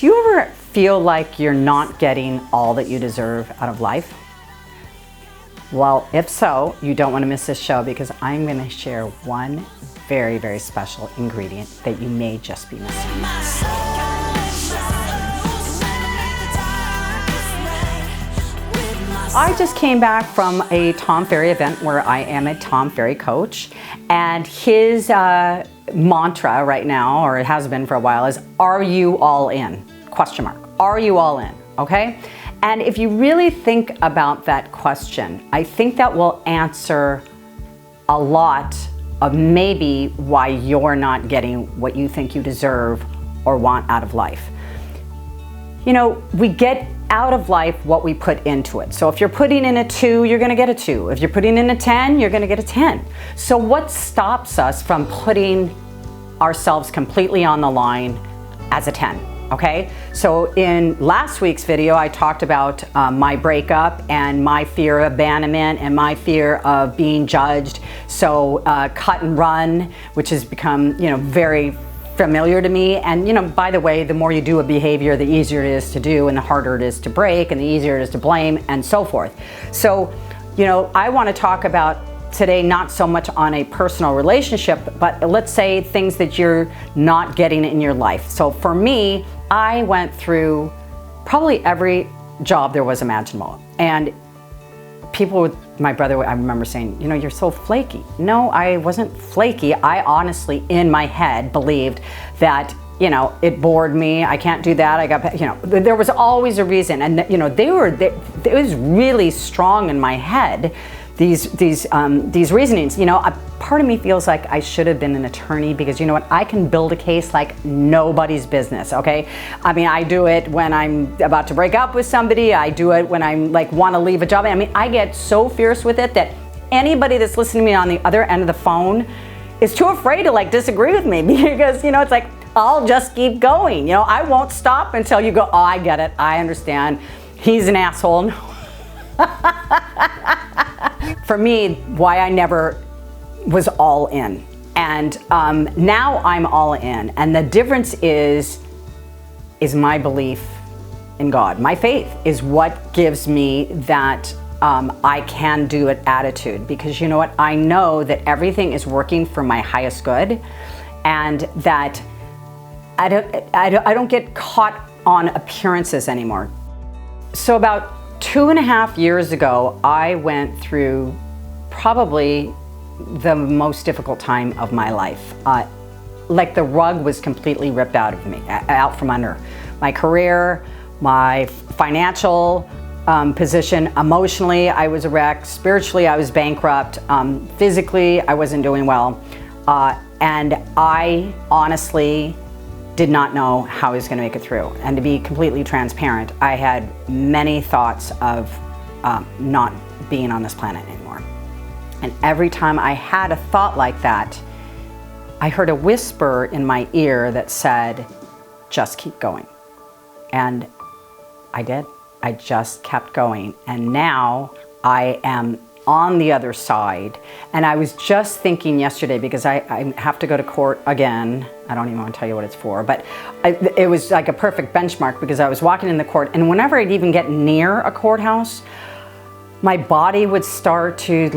Do you ever feel like you're not getting all that you deserve out of life? Well, if so, you don't want to miss this show because I'm going to share one very, very special ingredient that you may just be missing. I just came back from a Tom Ferry event where I am a Tom Ferry coach, and his mantra right now, or it has been for a while, is "Are you all in?" Question mark. Are you all in? Okay? And if you really think about that question, I think that will answer a lot of maybe why you're not getting what you think you deserve or want out of life. You know, we get out of life what we put into it. So if you're putting in a 2, you're gonna get a 2. If you're putting in a 10, you're gonna get a 10. So what stops us from putting ourselves completely on the line as a 10? Okay, so in last week's video, I talked about my breakup and my fear of abandonment and my fear of being judged. So cut and run, which has become, very familiar to me. And, by the way, the more you do a behavior, the easier it is to do and the harder it is to break and the easier it is to blame and so forth. So, I want to talk about today, not so much on a personal relationship, but let's say things that you're not getting in your life. So for me, I went through probably every job there was imaginable. And people with my brother, I remember saying, you're so flaky. No, I wasn't flaky. I honestly, in my head, believed that, it bored me. I can't do that. I got, there was always a reason. And, it was really strong in my head. These reasonings, a part of me feels like I should have been an attorney because you know what, I can build a case like nobody's business, okay? I mean, I do it when I'm about to break up with somebody. I do it when I'm want to leave a job. I mean, I get so fierce with it that anybody that's listening to me on the other end of the phone is too afraid to disagree with me because, it's like, I'll just keep going. I won't stop until you go, oh, I get it. I understand. He's an asshole. For me, why I never was all in. And now I'm all in. And the difference is my belief in God. My faith is what gives me that I can do it attitude. Because you know what? I know that everything is working for my highest good and that I don't get caught on appearances anymore. So about 2.5 years ago, I went through probably the most difficult time of my life. Like the rug was completely ripped out of me, out from under. My career, my financial position, emotionally, I was a wreck. Spiritually, I was bankrupt. Physically, I wasn't doing well. And I honestly did not know how I was going to make it through. And to be completely transparent, I had many thoughts of not being on this planet anymore. And every time I had a thought like that, I heard a whisper in my ear that said, just keep going. And I did. I just kept going. And now I am on the other side. And I was just thinking yesterday, because I have to go to court again. I don't even want to tell you what it's for, but it was like a perfect benchmark because I was walking in the court, and whenever I'd even get near a courthouse, my body would start to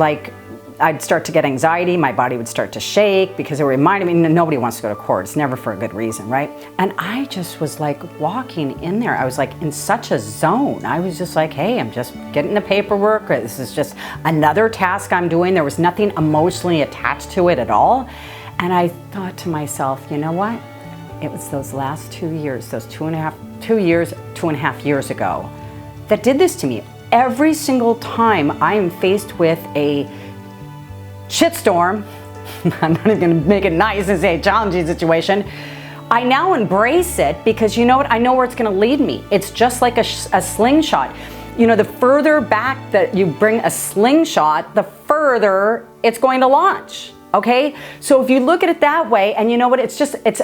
I'd start to get anxiety. My body would start to shake because it reminded me, nobody wants to go to court. It's never for a good reason, right? And I just was walking in there. I was in such a zone. I was just hey, I'm just getting the paperwork. This is just another task I'm doing. There was nothing emotionally attached to it at all. And I thought to myself, you know what? It was those last 2 years, those 2.5 years ago that did this to me. Every single time I am faced with a shitstorm, I'm not even gonna make it nice and say a challenging situation, I now embrace it because you know what? I know where it's gonna lead me. It's just like a slingshot. The further back that you bring a slingshot, the further it's going to launch. Okay, so if you look at it that way, and you know what, it's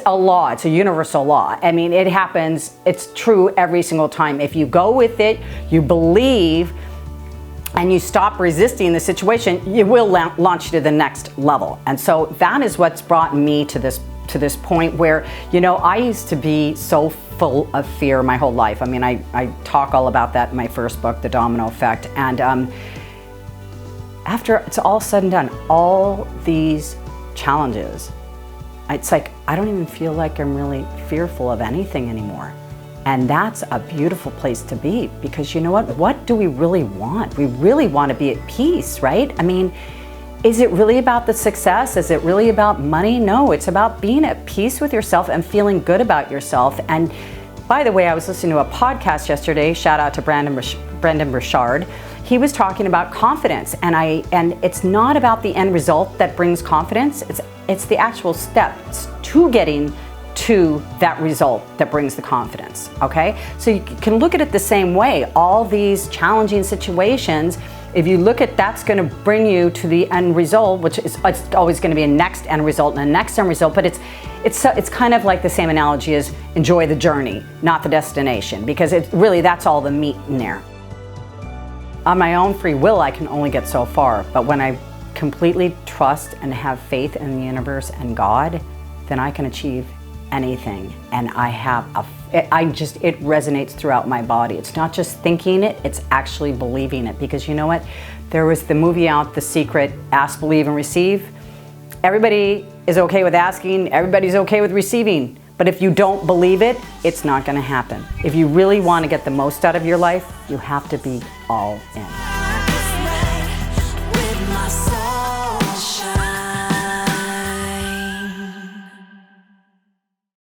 a law, it's a universal law. I mean, it happens, it's true every single time. If you go with it, you believe, and you stop resisting the situation, it will launch you to the next level. And so that is what's brought me to this to this point where, you know, I used to be so full of fear my whole life. I mean, I talk all about that in my first book, The Domino Effect. And after it's all said and done, all these challenges, it's like I don't even feel like I'm really fearful of anything anymore. And that's a beautiful place to be, because you know what do we really want? We really want to be at peace, right? I mean, is it really about the success? Is it really about money? No, it's about being at peace with yourself and feeling good about yourself. And by the way, I was listening to a podcast yesterday, shout out to Brendan Burchard. He was talking about confidence, and it's not about the end result that brings confidence. It's the actual steps to getting to that result that brings the confidence, okay? So you can look at it the same way. All these challenging situations, if you look at that's going to bring you to the end result, which is it's always going to be a next end result and a next end result, but it's kind of like the same analogy as enjoy the journey, not the destination, because it really, that's all the meat in there. On my own free will, I can only get so far, but when I completely trust and have faith in the universe and God, then I can achieve anything. And it resonates throughout my body. It's not just thinking it, it's actually believing it. Because you know what? There was the movie out, The Secret, Ask, Believe, and Receive. Everybody is okay with asking, everybody's okay with receiving. But if you don't believe it, it's not gonna happen. If you really want to get the most out of your life, you have to be all in.